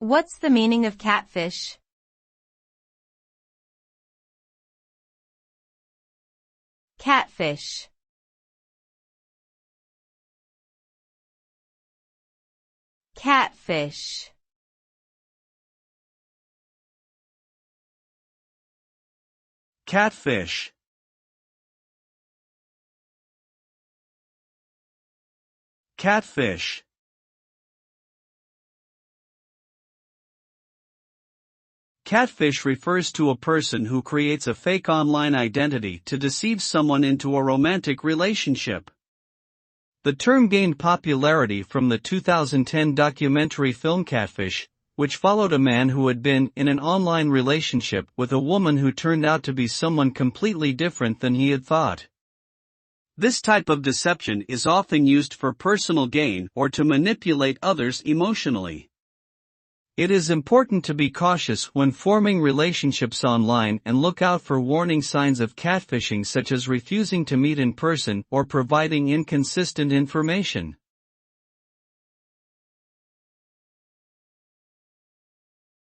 What's the meaning of catfish? Catfish. Catfish. Catfish. Catfish. Catfish refers to a person who creates a fake online identity to deceive someone into a romantic relationship. The term gained popularity from the 2010 documentary film Catfish, which followed a man who had been in an online relationship with a woman who turned out to be someone completely different than he had thought. This type of deception is often used for personal gain or to manipulate others emotionally. It is important to be cautious when forming relationships online and look out for warning signs of catfishing, such as refusing to meet in person or providing inconsistent information.